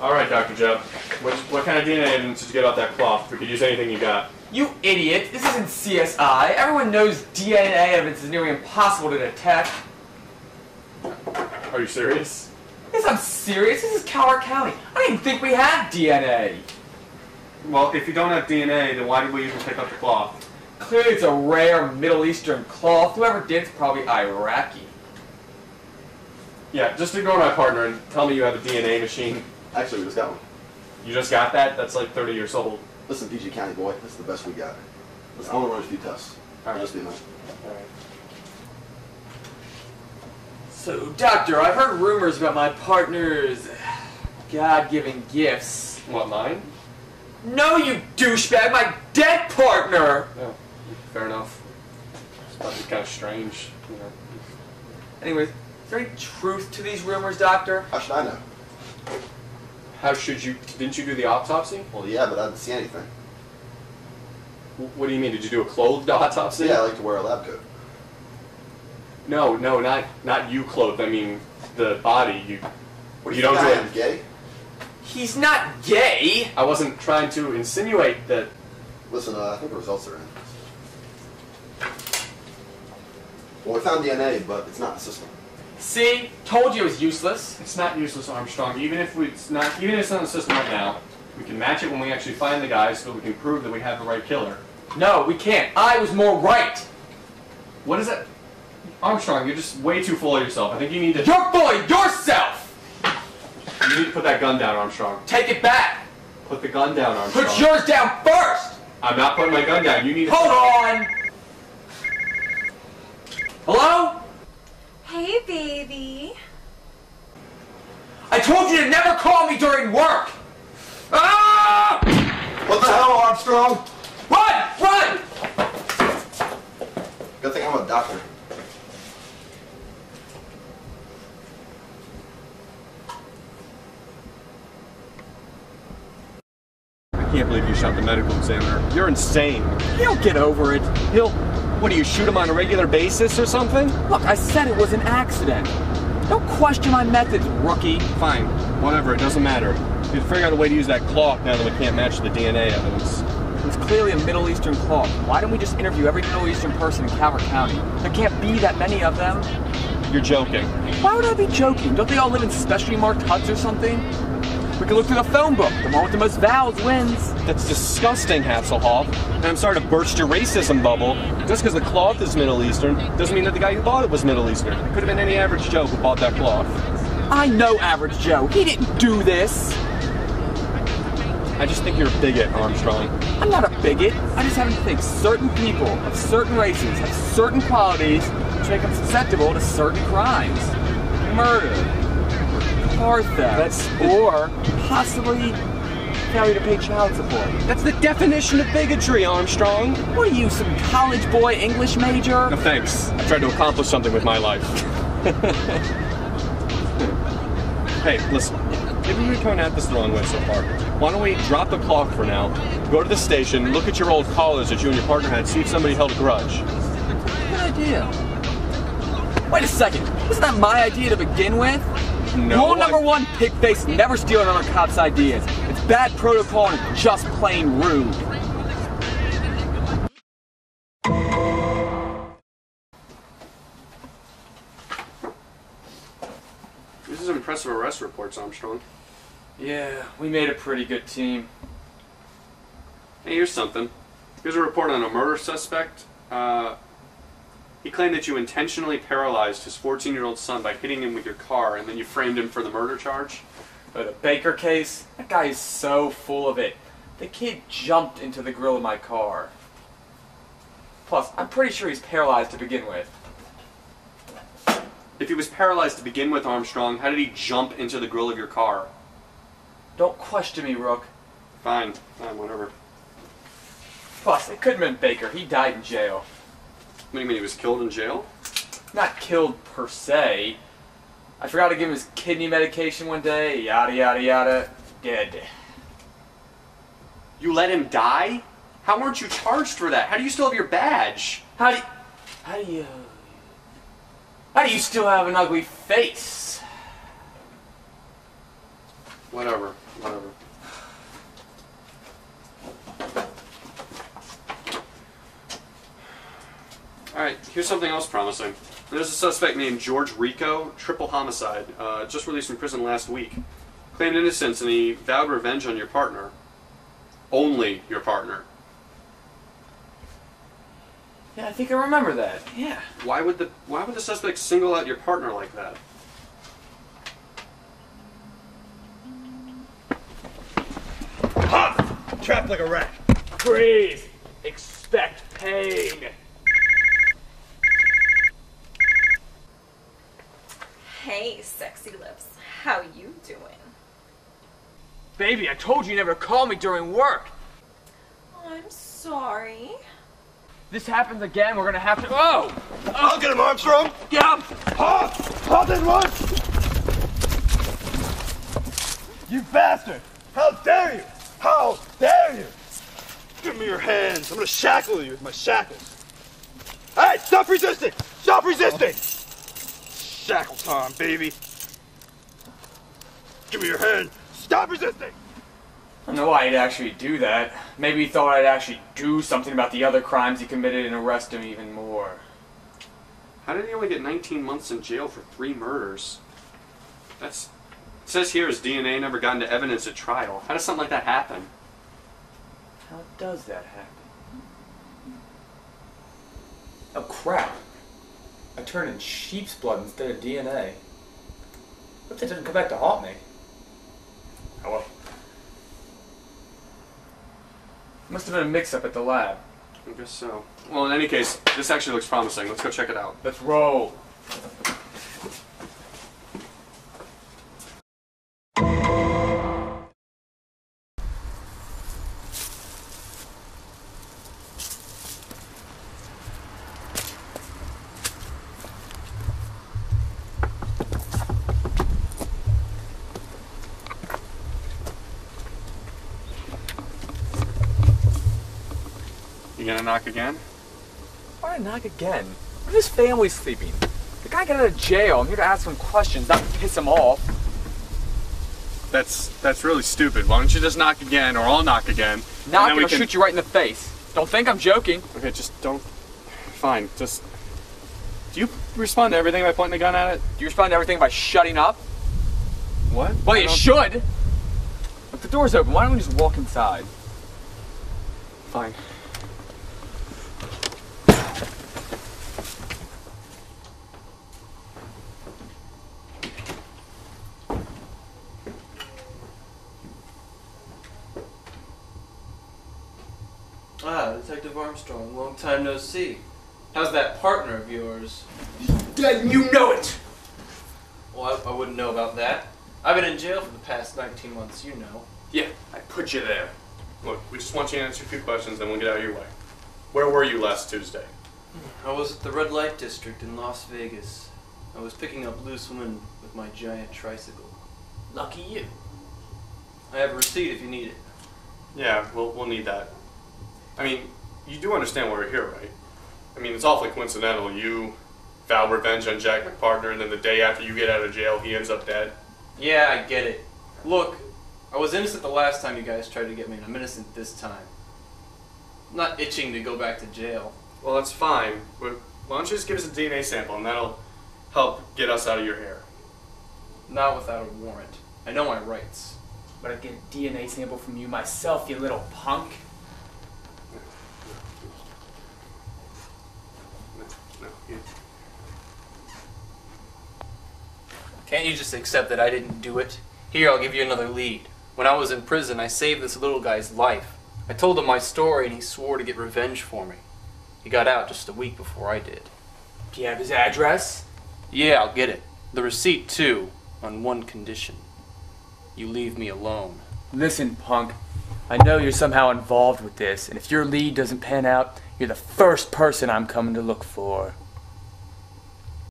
All right, Dr. Jeb. What kind of DNA evidence did you get off that cloth? We could use anything you got. You idiot! This isn't CSI. Everyone knows DNA evidence is nearly impossible to detect. Are you serious? Yes, I'm serious. This is Calvert County. I didn't even think we had DNA. Well, if you don't have DNA, then why did we even pick up the cloth? Clearly it's a rare Middle Eastern cloth. Whoever did it's probably Iraqi. Yeah, just ignore my partner and tell me you have a DNA machine. Actually, we just got one. You just got that? That's like 30 years old. Listen, PG County boy, this is the best we got. Listen, I want to run a few tests. All right. Just be a minute. All right. So, Doctor, I've heard rumors about my partner's God-given gifts. What, mine? No, you douchebag! My dead partner! Yeah, fair enough. That'd be kind of strange, you know. Anyways, is there any truth to these rumors, Doctor? How should I know? How should you... Didn't you do the autopsy? Well, yeah, but I didn't see anything. What do you mean? Did you do a clothed autopsy? Yeah, I like to wear a lab coat. No, not you clothed. I mean, the body. What do you don't think do I it. am, gay? He's not gay! I wasn't trying to insinuate that... Listen, I think the results are in. Well, we found DNA, but it's not in the system. See? Told you it was useless. It's not useless, Armstrong. Even if it's not in the system right now, we can match it when we actually find the guy so we can prove that we have the right killer. No, we can't. I was more right. What is that? Armstrong, you're just way too full of yourself. I think you need to... You're full of yourself! You need to put that gun down, Armstrong. Take it back. Put the gun down, Armstrong. Put yours down first! I'm not putting my gun down. You need to... Hold on! Hello? Hey, baby. I told you to never call me during work! Ah! What the hell, Armstrong? Run! Run! Good thing I'm a doctor. I can't believe you shot the medical examiner. You're insane. He'll get over it. What, do you shoot him on a regular basis or something? Look, I said it was an accident. Don't question my methods, rookie. Fine. Whatever. It doesn't matter. You figure out a way to use that cloth now that we can't match the DNA evidence. It was clearly a Middle Eastern cloth. Why don't we just interview every Middle Eastern person in Calvert County? There can't be that many of them. You're joking. Why would I be joking? Don't they all live in specially marked huts or something? We can look through the phone book. The one with the most vowels wins. That's disgusting, Hasselhoff. And I'm sorry to burst your racism bubble. Just because the cloth is Middle Eastern doesn't mean that the guy who bought it was Middle Eastern. It could have been any average Joe who bought that cloth. I know Average Joe. He didn't do this. I just think you're a bigot, Armstrong. I'm not a bigot. I just happen to think certain people of certain races have certain qualities which make them susceptible to certain crimes. Murder. Car theft. Or possibly failure to pay child support. That's the definition of bigotry, Armstrong. What are you, some college boy English major? No thanks. I tried to accomplish something with my life. Hey, listen. Maybe we're coming at this the wrong way so far. Why don't we drop the clock for now, go to the station, look at your old collars that you and your partner had, see if somebody held a grudge. Good idea. Wait a second. Wasn't that my idea to begin with? No. Rule number one, pig-face, never steal another cop's ideas. It's bad protocol and it's just plain rude. This is impressive arrest reports, Armstrong. Yeah, we made a pretty good team. Hey, here's something. Here's a report on a murder suspect. He claimed that you intentionally paralyzed his 14-year-old son by hitting him with your car, and then you framed him for the murder charge. But the Baker case, that guy is so full of it. The kid jumped into the grill of my car. Plus, I'm pretty sure he's paralyzed to begin with. If he was paralyzed to begin with, Armstrong, how did he jump into the grill of your car? Don't question me, Rook. Fine, whatever. Plus, it couldn't have been Baker. He died in jail. What do you mean, he was killed in jail? Not killed per se. I forgot to give him his kidney medication one day, yada yada yada, dead. You let him die? How weren't you charged for that? How do you still have your badge? How do you still have an ugly face? Whatever. Alright, here's something else promising. There's a suspect named George Rico, triple homicide, just released from prison last week. Claimed innocence and he vowed revenge on your partner. Only your partner. Yeah, I think I remember that. Yeah. Why would the suspect single out your partner like that? Ha! Trapped like a rat. Freeze! Expect pain! Hey, sexy lips. How you doing? Baby, I told you never to call me during work! I'm sorry. This happens again, we're gonna have to— Oh! I'll get him, Armstrong! Get him! Ha didn't run! You bastard! How dare you! How dare you! Give me your hands. I'm gonna shackle you with my shackles. Hey, stop resisting! Stop resisting! Shackle time, baby. Give me your hand. Stop resisting! I don't know why he'd actually do that. Maybe he thought I'd actually do something about the other crimes he committed and arrest him even more. How did he only get 19 months in jail for 3 murders? It says here his DNA never got into evidence at trial. How does something like that happen? How does that happen? Oh crap. I turned in sheep's blood instead of DNA. What if that doesn't come back to haunt me? Oh well. Must have been a mix-up at the lab. I guess so. Well, in any case, this actually looks promising. Let's go check it out. Let's roll. You gonna knock again? Why knock again? Where's his family sleeping? The guy got out of jail. I'm here to ask him questions, not piss him off. That's really stupid. Why don't you just knock again, or I'll knock again? Knock and I'll shoot you right in the face. Don't think I'm joking. Okay, just don't. Fine, just. Do you respond to everything by pointing the gun at it? Do you respond to everything by shutting up? What? Well, you should. Look, the door's open. Why don't we just walk inside? Fine. Ah, Detective Armstrong, long time no see. How's that partner of yours? Dead, you know it! Well, I wouldn't know about that. I've been in jail for the past 19 months, you know. Yeah, I put you there. Look, we just want you to answer a few questions, then we'll get out of your way. Where were you last Tuesday? I was at the red light district in Las Vegas. I was picking up loose women with my giant tricycle. Lucky you. I have a receipt if you need it. Yeah, we'll need that. I mean, you do understand why we're here, right? I mean, it's awfully coincidental. You vow revenge on Jack McPartner, and then the day after you get out of jail, he ends up dead. Yeah, I get it. Look, I was innocent the last time you guys tried to get me, and I'm innocent this time. I'm not itching to go back to jail. Well, that's fine. But why don't you just give us a DNA sample, and that'll help get us out of your hair. Not without a warrant. I know my rights. But I'd get a DNA sample from you myself, you little punk. Can't you just accept that I didn't do it? Here, I'll give you another lead. When I was in prison, I saved this little guy's life. I told him my story and he swore to get revenge for me. He got out just a week before I did. Do you have his address? Yeah, I'll get it. The receipt, too, on one condition. You leave me alone. Listen, punk. I know you're somehow involved with this, and if your lead doesn't pan out, you're the first person I'm coming to look for.